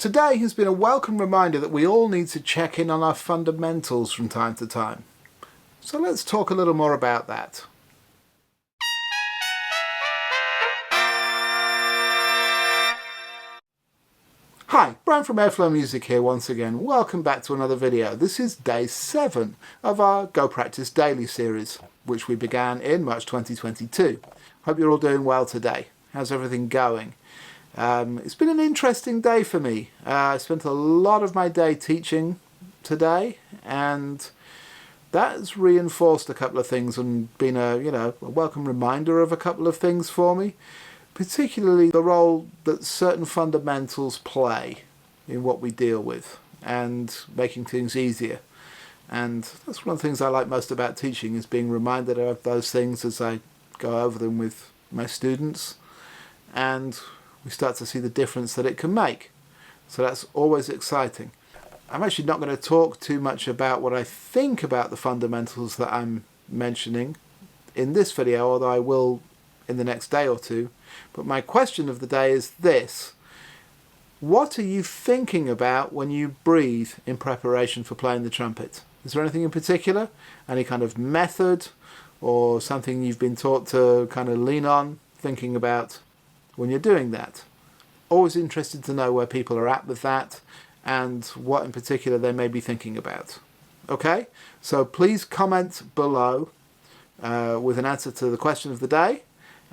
Today has been a welcome reminder that we all need to check in on our fundamentals from time to time. So let's talk a little more about that. Hi, Bryan from Airflow Music here once again. Welcome back to another video. This is day 7 of our Go Practice Daily series, which we began in March 2022. Hope you're all doing well today. How's everything going? It's been an interesting day for me. I spent a lot of my day teaching today, and that has reinforced a couple of things and been a welcome reminder of a couple of things for me. Particularly the role that certain fundamentals play in what we deal with and making things easier. And that's one of the things I like most about teaching, is being reminded of those things as I go over them with my students, and we start to see the difference that it can make. So that's always exciting. I'm actually not going to talk too much about what I think about the fundamentals that I'm mentioning in this video, although I will in the next day or two. But my question of the day is this: what are you thinking about when you breathe in preparation for playing the trumpet? Is there anything in particular? Any kind of method or something you've been taught to kind of lean on thinking about when you're doing that? Always interested to know where people are at with that and what in particular they may be thinking about. Okay, so please comment below with an answer to the question of the day,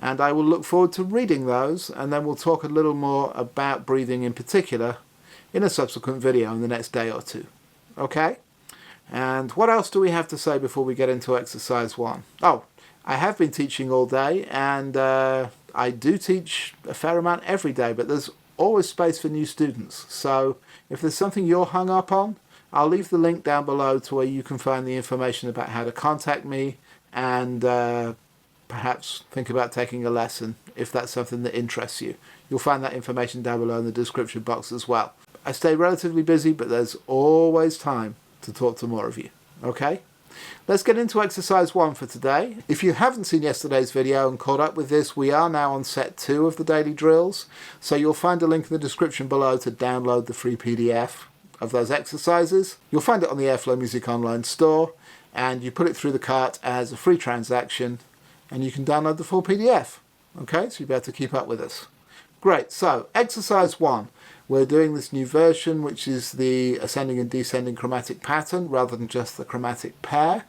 and I will look forward to reading those, and then we'll talk a little more about breathing in particular in a subsequent video in the next day or two. Okay? And what else do we have to say before we get into exercise 1? Oh, I have been teaching all day, and I do teach a fair amount every day, but there's always space for new students. So if there's something you're hung up on, I'll leave the link down below to where you can find the information about how to contact me and perhaps think about taking a lesson if that's something that interests you. You'll find that information down below in the description box as well. I stay relatively busy, but there's always time to talk to more of you. Okay? Let's get into exercise 1 for today. If you haven't seen yesterday's video and caught up with this, we are now on set 2 of the daily drills. So you'll find a link in the description below to download the free PDF of those exercises. You'll find it on the Airflow Music Online store, and you put it through the cart as a free transaction, and you can download the full PDF. Okay, so you'll be able to keep up with us. Great, so exercise 1. We're doing this new version, which is the ascending and descending chromatic pattern rather than just the chromatic pair.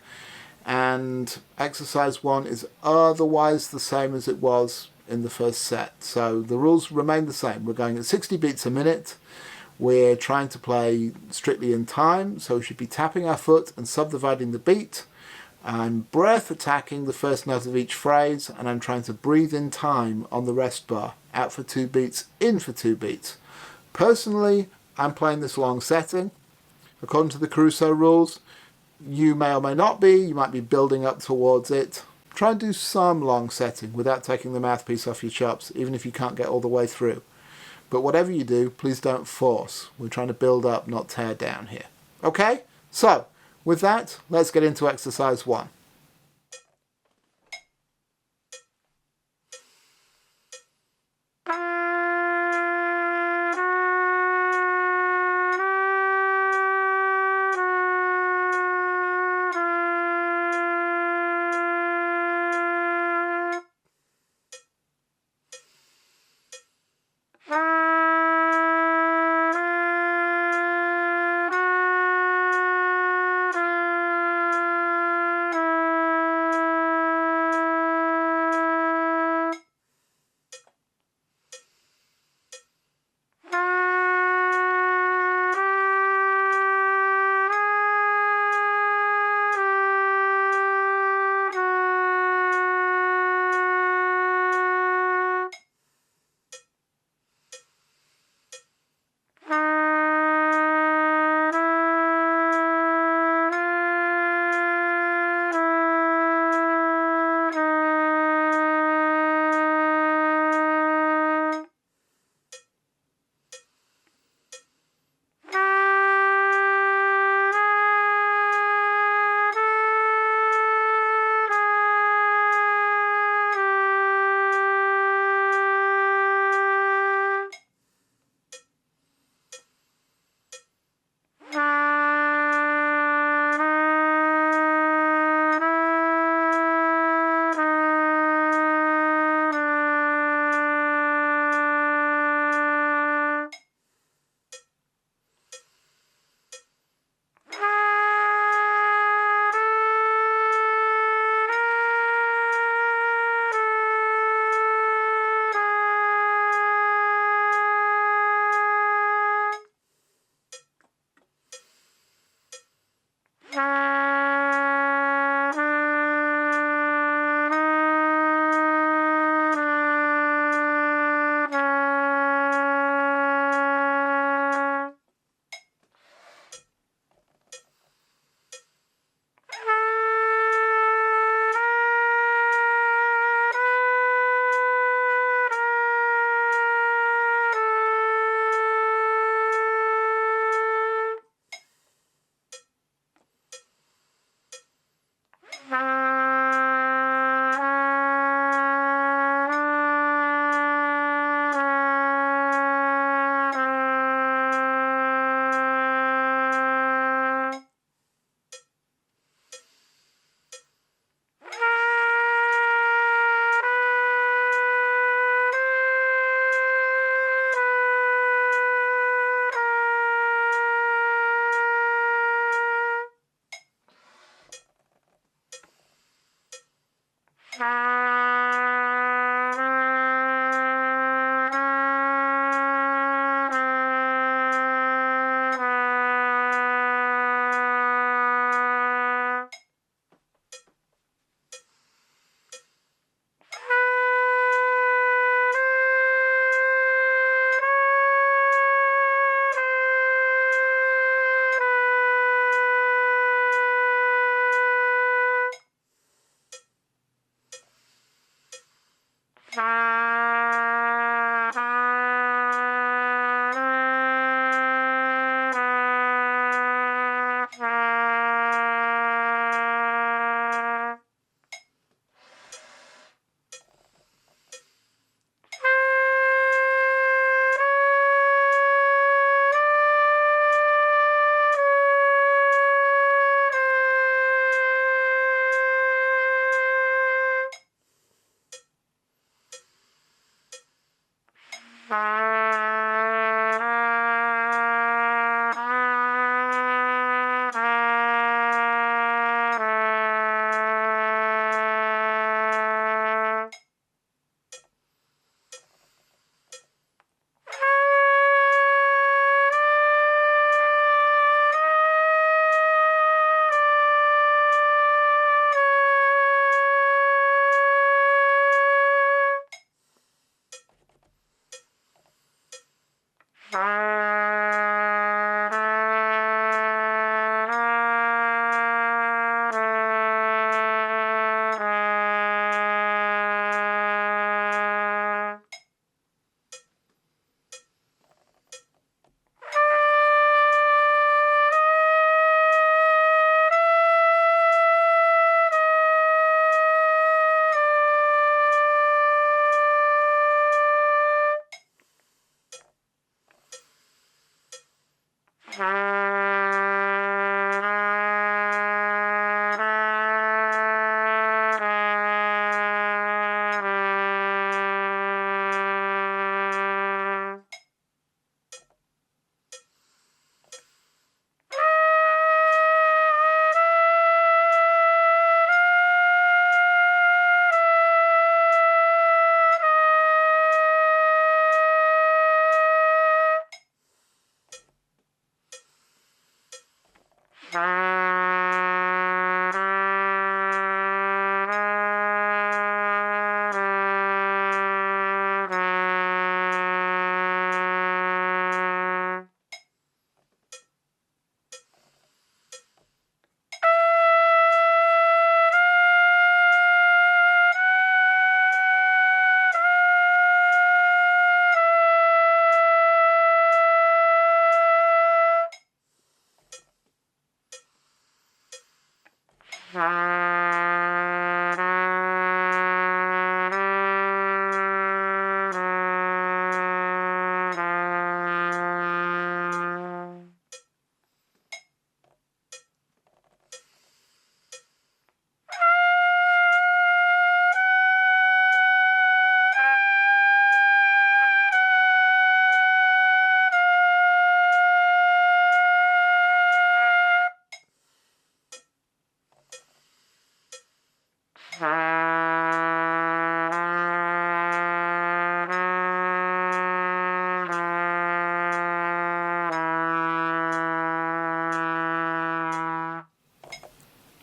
And exercise 1 is otherwise the same as it was in the first set. So the rules remain the same. We're going at 60 beats a minute. We're trying to play strictly in time, so we should be tapping our foot and subdividing the beat. I'm breath attacking the first note of each phrase, and I'm trying to breathe in time on the rest bar. Out for 2 beats, in for 2 beats. Personally, I'm playing this long setting. According to the Caruso rules, you may or may not be. You might be building up towards it. Try and do some long setting without taking the mouthpiece off your chops, even if you can't get all the way through. But whatever you do, please don't force. We're trying to build up, not tear down here. Okay? So, with that, let's get into exercise 1.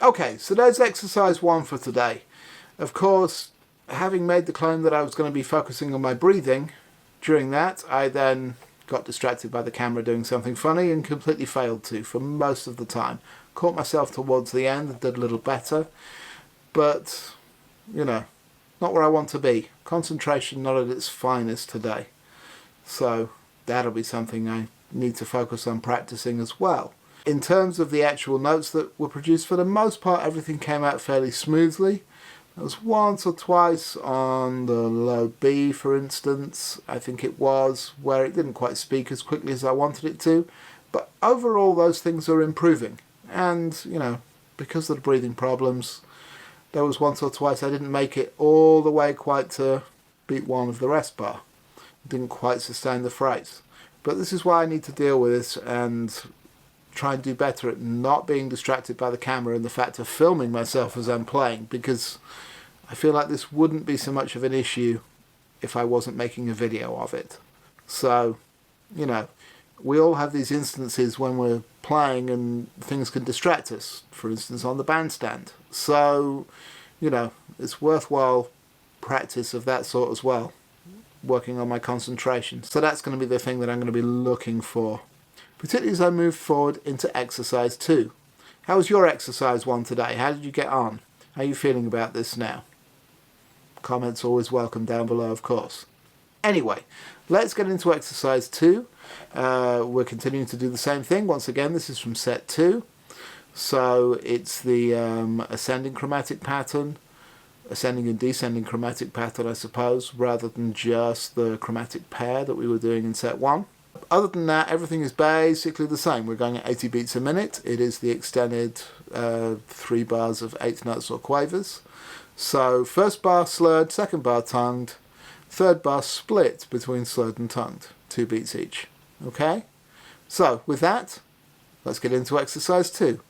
Okay, so there's exercise 1 for today. Of course, having made the claim that I was going to be focusing on my breathing, during that I then got distracted by the camera doing something funny and completely failed to for most of the time. Caught myself towards the end and did a little better, but, you know, not where I want to be. Concentration not at its finest today. So that'll be something I need to focus on practicing as well. In terms of the actual notes that were produced, for the most part everything came out fairly smoothly. There was once or twice on the low B, for instance, I think it was, where it didn't quite speak as quickly as I wanted it to. But overall those things are improving. And, you know, because of the breathing problems, there was once or twice I didn't make it all the way quite to beat 1 of the rest bar. Didn't quite sustain the phrase. But this is why I need to deal with this and try and do better at not being distracted by the camera and the fact of filming myself as I'm playing, because I feel like this wouldn't be so much of an issue if I wasn't making a video of it. So, you know, we all have these instances when we're playing and things can distract us, for instance on the bandstand. So, you know, it's worthwhile practice of that sort as well, working on my concentration. So that's going to be the thing that I'm going to be looking for, particularly as I move forward into exercise 2. How was your exercise 1 today? How did you get on? How are you feeling about this now? Comments always welcome down below, of course. Anyway, let's get into exercise 2. We're continuing to do the same thing. Once again, this is from set 2. So it's the ascending chromatic pattern, ascending and descending chromatic pattern, I suppose, rather than just the chromatic pair that we were doing in set 1. Other than that, everything is basically the same. We're going at 80 beats a minute. It is the extended 3 bars of 8th notes or quavers. So first bar slurred, second bar tongued, third bar split between slurred and tongued. 2 beats each. Okay? So with that, let's get into exercise 2.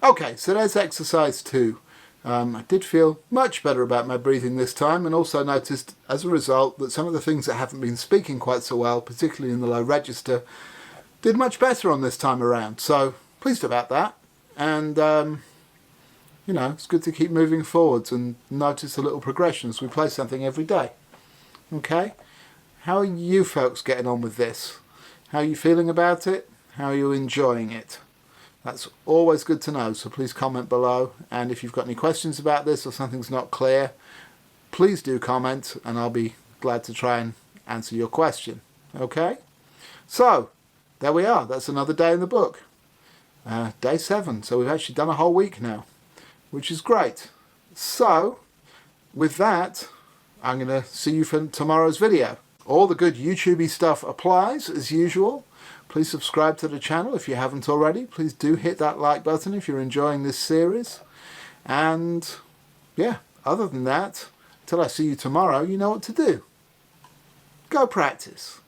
Okay, so there's exercise 2. I did feel much better about my breathing this time, and also noticed as a result that some of the things that haven't been speaking quite so well, particularly in the low register, did much better on this time around. So pleased about that, and it's good to keep moving forwards and notice a little progression as we play something every day. Okay, how are you folks getting on with this? How are you feeling about it? How are you enjoying it? That's always good to know, so please comment below, and if you've got any questions about this or something's not clear, please do comment and I'll be glad to try and answer your question. Okay, so there we are, that's another day in the book. Day 7, so we've actually done a whole week now, which is great. So with that, I'm going to see you for tomorrow's video. All the good YouTubey stuff applies as usual. Please subscribe to the channel if you haven't already. Please do hit that like button if you're enjoying this series. And yeah, other than that, until I see you tomorrow, you know what to do. Go practice.